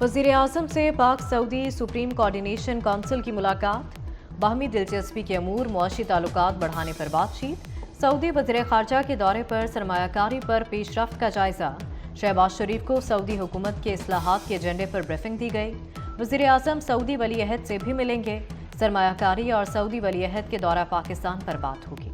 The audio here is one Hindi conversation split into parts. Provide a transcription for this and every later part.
वज़ीर आज़म से पाक सऊदी सुप्रीम कोऑर्डिनेशन काउंसिल की मुलाकात, बाहमी दिलचस्पी के अमूर मुआशी ताल्लुकात बढ़ाने पर बातचीत। सऊदी वज़ीर ख़ारजा के दौरे पर सरमायाकारी पर पेशरफ्त का जायजा। शहबाज शरीफ को सऊदी हुकूमत के इस्लाहात के एजेंडे पर ब्रीफिंग दी गई। वज़ीर आज़म सऊदी वली अहद से भी मिलेंगे। सरमायाकारी और सऊदी वली अहद के दौरा पाकिस्तान पर बात होगी।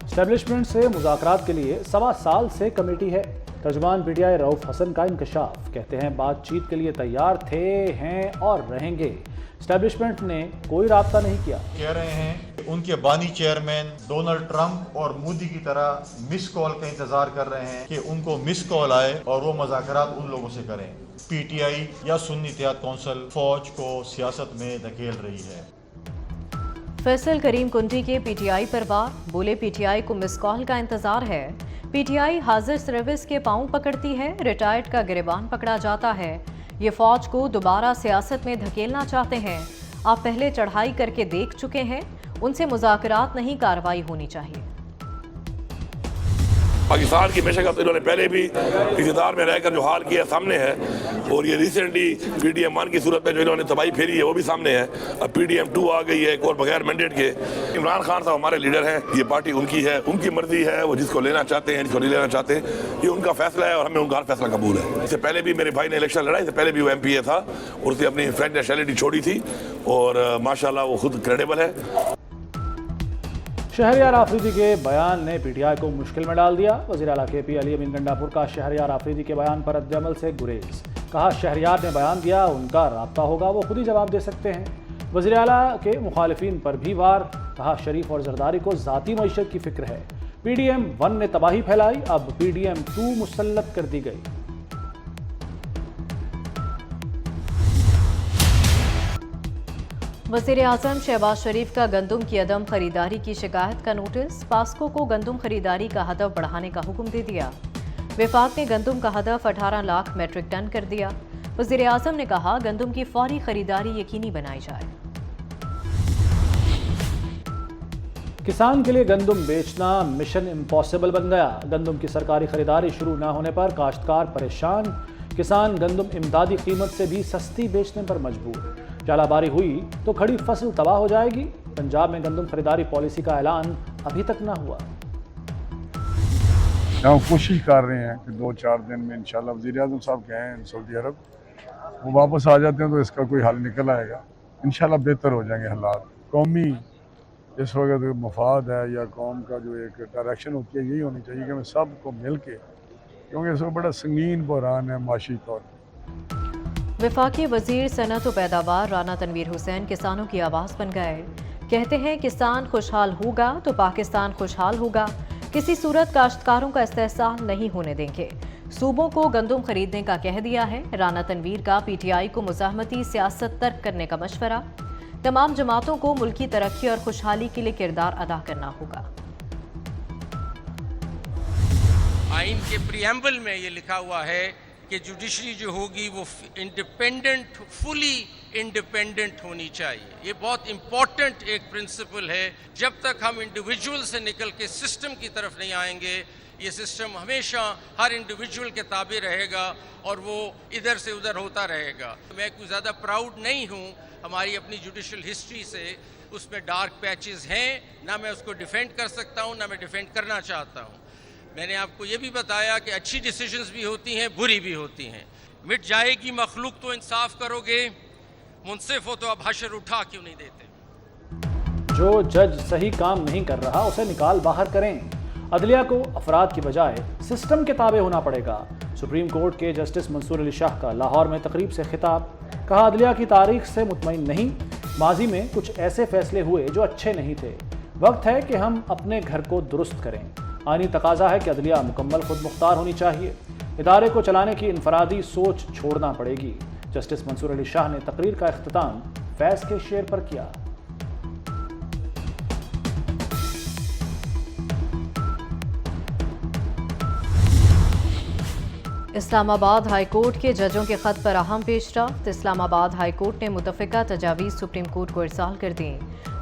एस्टेब्लिशमेंट से मुज़ाकरात के लिए 1.25 साल से कमेटी है। तर्जुमान पीटीआई रऊफ हसन का इंकशाफ, कहते हैं बातचीत के लिए तैयार थे, हैं और रहेंगे। एस्टेब्लिशमेंट ने कोई राब्ता नहीं किया। कह रहे हैं कि उनके बानी चेयरमैन डोनाल्ड ट्रंप और मोदी की तरह मिस कॉल का इंतजार कर रहे हैं कि उनको मिस कॉल आए और वो मुज़ाकरात उन लोगों से करें। पीटीआई या सुन्नी इत्तेहाद कौंसिल फौज को सियासत में धकेल रही है। फैसल करीम कुंटी के पीटीआई पर वार, बोले पीटीआई को मिस कॉल का इंतजार है। पीटीआई हाजिर सर्विस के पांव पकड़ती है, रिटायर्ड का गिरबान पकड़ा जाता है। ये फौज को दोबारा सियासत में धकेलना चाहते हैं। आप पहले चढ़ाई करके देख चुके हैं, उनसे मुज़ाकरात नहीं कार्रवाई होनी चाहिए। पाकिस्तान की बेशक तो इन्होंने पहले भी इक़्तिदार में रहकर जो हाल किया सामने है, और ये रिसेंटली PDM-1 की सूरत में जो इन्होंने तबाही फेरी है वो भी सामने है। अब PDM-2 आ गई है एक और बगैर मैंडेट के। इमरान खान साहब हमारे लीडर हैं, ये पार्टी उनकी है, उनकी मर्जी है, वो जिसको लेना चाहते हैं जिसको नहीं लेना चाहते, ये उनका फैसला है और हमें उनका फैसला कबूल है। इससे पहले भी मेरे भाई ने इलेक्शन लड़ा, इससे पहले भी वो MPA था और उसने अपनी फ्रेंड नेशनलिटी छोड़ी थी और माशाल्लाह वो खुद क्रेडिबल है। शहरयार आफरीदी के बयान ने पीटीआई को मुश्किल में डाल दिया। वज़ीर आला KP अली अमीन गंडापुर का शहरयार आफरीदी के बयान पर रद्द-ए-अमल से गुरेज। कहा शहरयार ने बयान दिया, उनका राब्ता होगा, वो खुद ही जवाब दे सकते हैं। वज़ीर आला के मुखालिफिन पर भी वार। कहा शरीफ और जरदारी को ज़ाती मईशत की फिक्र है। PDM-1 ने तबाही फैलाई, अब PDM-2 मुसल्लत कर दी गई। वज़ीर आज़म शहबाज शरीफ का गंदम की अदम खरीदारी की शिकायत का नोटिस। पास्को को गंदम खरीदारी का हदफ बढ़ाने का हुक्म दे दिया। विफाक ने गंदम का हदफ 18 लाख मेट्रिक टन कर दिया। वज़ीर आज़म ने कहा गंदम की फौरी खरीदारी यकीनी बनाई जाए। किसान के लिए गंदम बेचना मिशन इम्पॉसिबल बन गया। गंदम की सरकारी खरीदारी शुरू न होने पर काश्तकार परेशान। किसान गंदम इमदादी कीमत से भी सस्ती बेचने पर मजबूर। जालाबारी हुई तो खड़ी फसल तबाह हो जाएगी। पंजाब में गंदम खरीदारी पॉलिसी का ऐलान अभी तक न हुआ। हम कोशिश कर रहे हैं कि 2-4 दिन में इंशाल्लाह वज़ीर आज़म साहब गए हैं सऊदी अरब, वो वापस आ जाते हैं तो इसका कोई हल निकल आएगा। इंशाल्लाह बेहतर हो जाएंगे हालात। कौमी इस वक्त मफाद है या कौम का जो एक डायरेक्शन होती है यही होनी चाहिए कि हमें सबको मिल के, क्योंकि इसमें बड़ा संगीन बहरान है माशी तौर पर। वफाकी वजीर सनअत व पैदावार राना तनवीर हुसैन किसानों की आवाज़ बन गए। कहते हैं किसान खुशहाल होगा तो पाकिस्तान खुशहाल होगा। किसी सूरत काश्तकारों का इस्तेहसाल नहीं होने देंगे। सूबों को गंदम खरीदने का कह दिया है। राना तनवीर का PTI को मुज़ाहमती सियासत तर्क करने का मशवरा। तमाम जमातों को मुल्की तरक्की और खुशहाली के लिए किरदार अदा करना होगा। आइन के प्रियम्बल में ये लिखा हुआ है कि जुडिशरी जो होगी वो इंडिपेंडेंट, फुली इंडिपेंडेंट होनी चाहिए। ये बहुत इंपॉर्टेंट एक प्रिंसिपल है। जब तक हम इंडिविजुअल से निकल के सिस्टम की तरफ नहीं आएंगे, ये सिस्टम हमेशा हर इंडिविजुअल के ताबे रहेगा और वो इधर से उधर होता रहेगा। मैं कुछ ज़्यादा प्राउड नहीं हूँ हमारी अपनी जुडिशल हिस्ट्री से। उसमें डार्क पैचेस हैं, ना मैं उसको डिफेंड कर सकता हूँ ना मैं डिफेंड करना चाहता हूँ। मैंने आपको ये भी बताया कि अच्छी डिसीजंस भी होती हैं, बुरी भी होती हैं। मिट जाएगी मखलूक तो इंसाफ करोगे, मुनसिफ हो तो अब हशर उठा क्यों नहीं देते। जो जज सही काम नहीं कर रहा उसे निकाल बाहर करें। अदलिया को अफराद की बजाय सिस्टम के ताबे होना पड़ेगा। सुप्रीम कोर्ट के जस्टिस मंसूर अली शाह का लाहौर में तकरीब से खिताब। कहा अदलिया की तारीख से मुतमईन नहीं, माजी में कुछ ऐसे फैसले हुए जो अच्छे नहीं थे। वक्त है कि हम अपने घर को दुरुस्त करें। आईनी तकाजा है कि अदलिया मुकम्मल खुद मुख्तार होनी चाहिए। इदारे को चलाने की इनफरादी सोच छोड़ना पड़ेगी। जस्टिस मंसूर अली शाह ने तकरीर का इख्तिताम फैज़ के शेर पर किया। इस्लामाबाद हाई कोर्ट के जजों के खत पर अहम पेशरफ्त। इस्लामाबाद हाई कोर्ट ने मुतफ़िका तजावीज़ सुप्रीम कोर्ट को इरसाल कर दी।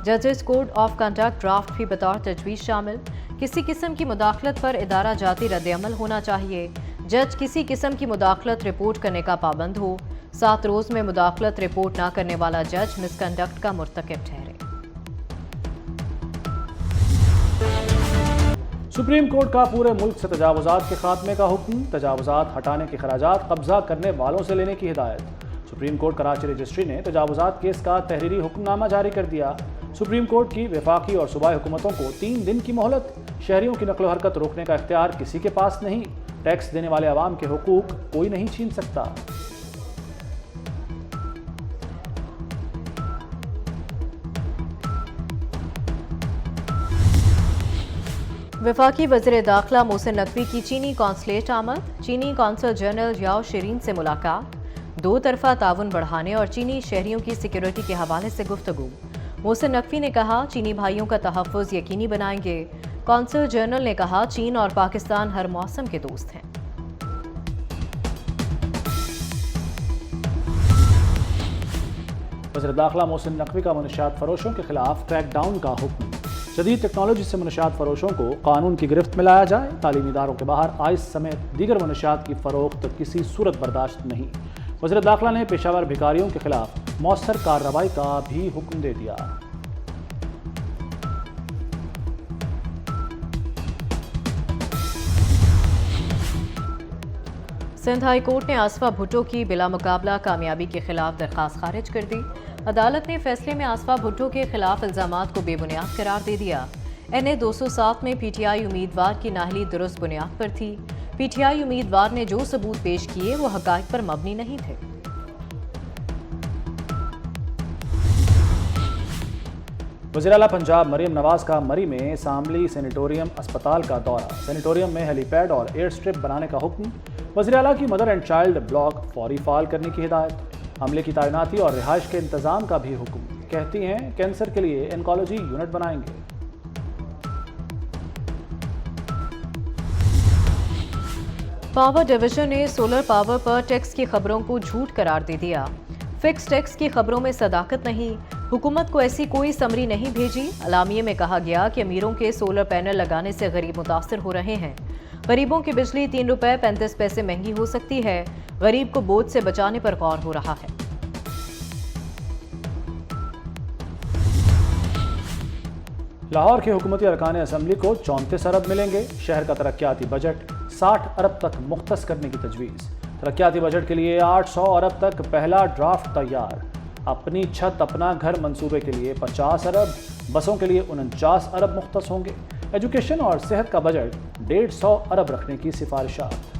जजेस कोड ऑफ कंडक्ट ड्राफ्ट भी बतौर तजवीज़ शामिल। किसी किस्म की मुदाखलत पर इदारा जाती रद्द-ए-अमल होना चाहिए। जज किसी किस्म की मुदाखलत रिपोर्ट करने का पाबंद हो। 7 रोज़ में मुदाखलत रिपोर्ट न करने वाला जज मिसकंडक्ट का मुर्तकिब ठहरे। सुप्रीम कोर्ट का पूरे मुल्क से तजावुज़ात के खात्मे का हुक्म। तजावुज़ात हटाने के खराजात कब्जा करने वालों से लेने की हिदायत। सुप्रीम कोर्ट कराची रजिस्ट्री ने तजावुज़ात केस का तहरीरी हुक्मनामा जारी कर दिया। सुप्रीम कोर्ट की वफाकी और सूबाई हुकूमतों को 3 दिन की मोहलत। शहरियों की नकलो हरकत रोकने का इख्तियार किसी के पास नहीं। टैक्स देने वाले अवाम के हुकूक कोई नहीं छीन सकता। वफाकी वज़ीर दाखिला मोहसिन नकवी की चीनी कॉन्सुलेट आमद। चीनी कौंसल जनरल याओ शीरीन से मुलाकात। 2 तरफ़ा ताउन बढ़ाने और चीनी शहरियों की सिक्योरिटी के हवाले से गुफ्तगू। मोहसिन नकवी ने कहा चीनी भाइयों का तहफ़्फ़ुज़ यकीनी बनाएंगे। कौंसल जनरल ने कहा चीन और पाकिस्तान हर मौसम के दोस्त हैं। वज़ीर दाखिला मोहसिन नकवी का मनशियात फरोशों के खिलाफ क्रैकडाउन का हुक्म। जदीद टेक्नोलॉजी से मनशियात फरोशों को कानून की गिरफ्त में लाया जाए। तालीमी इदारों के बाहर आइस समेत दीगर मनशियात की फरोख्त किसी सूरत बर्दाश्त नहीं। वज़ीर दाखिला ने पेशावर भिखारियों के खिलाफ मौसर कार्रवाई का भी हुक्म दे दिया। सिंध हाई कोर्ट ने आसफा भुट्टो की बिला मुकाबला कामयाबी के खिलाफ दरखास्त खारिज कर दी। अदालत ने फैसले में आसफा भुट्टो के खिलाफ इल्जामात को बेबुनियाद करार दे दिया। NA 207 में PTI उम्मीदवार की नाहली दुरुस्त बुनियाद पर थी। PTI उम्मीदवार ने जो सबूत पेश किए वो हक़ाइक़ पर मबनी नहीं थे। वज़ीर आला पंजाब मरीम नवाज का मरी में सामली सेनेटोरियम अस्पताल का दौरा। सेनेटोरियम में हेलीपैड और एयर स्ट्रिप बनाने का हुक्म। वज़ीर आला की मदर एंड चाइल्ड ब्लॉक फौरी फाल करने की हिदायत। अमले की तैनाती और रिहाइश के इंतजाम का भी हुक्म। कहती हैं कैंसर के लिए एनकोलॉजी यूनिट बनाएंगे। पावर डिवीजन ने सोलर पावर पर टैक्स की खबरों को झूठ करार दे दिया। फिक्स टैक्स की खबरों में सदाकत नहीं। हुकूमत को ऐसी कोई समरी नहीं भेजी। अलामिये में कहा गया कि अमीरों के सोलर पैनल लगाने से गरीब मुतासर हो रहे हैं। गरीबों की बिजली 3 रुपए 35 पैसे महंगी हो सकती है। गरीब को बोझ से बचाने पर गौर हो रहा है। लाहौर के हुकूमती अरकान असम्बली को 34 अरब मिलेंगे। शहर का तरक्याती बजट 60 अरब तक मुख्तस करने की तजवीज़। तरक्याती बजट के लिए 800 अरब तक पहला ड्राफ्ट तैयार। अपनी छत अपना घर मंसूबे के लिए 50 अरब। बसों के लिए 49 अरब मुख्तस होंगे। एजुकेशन और सेहत का बजट 150 अरब रखने की सिफारिशात।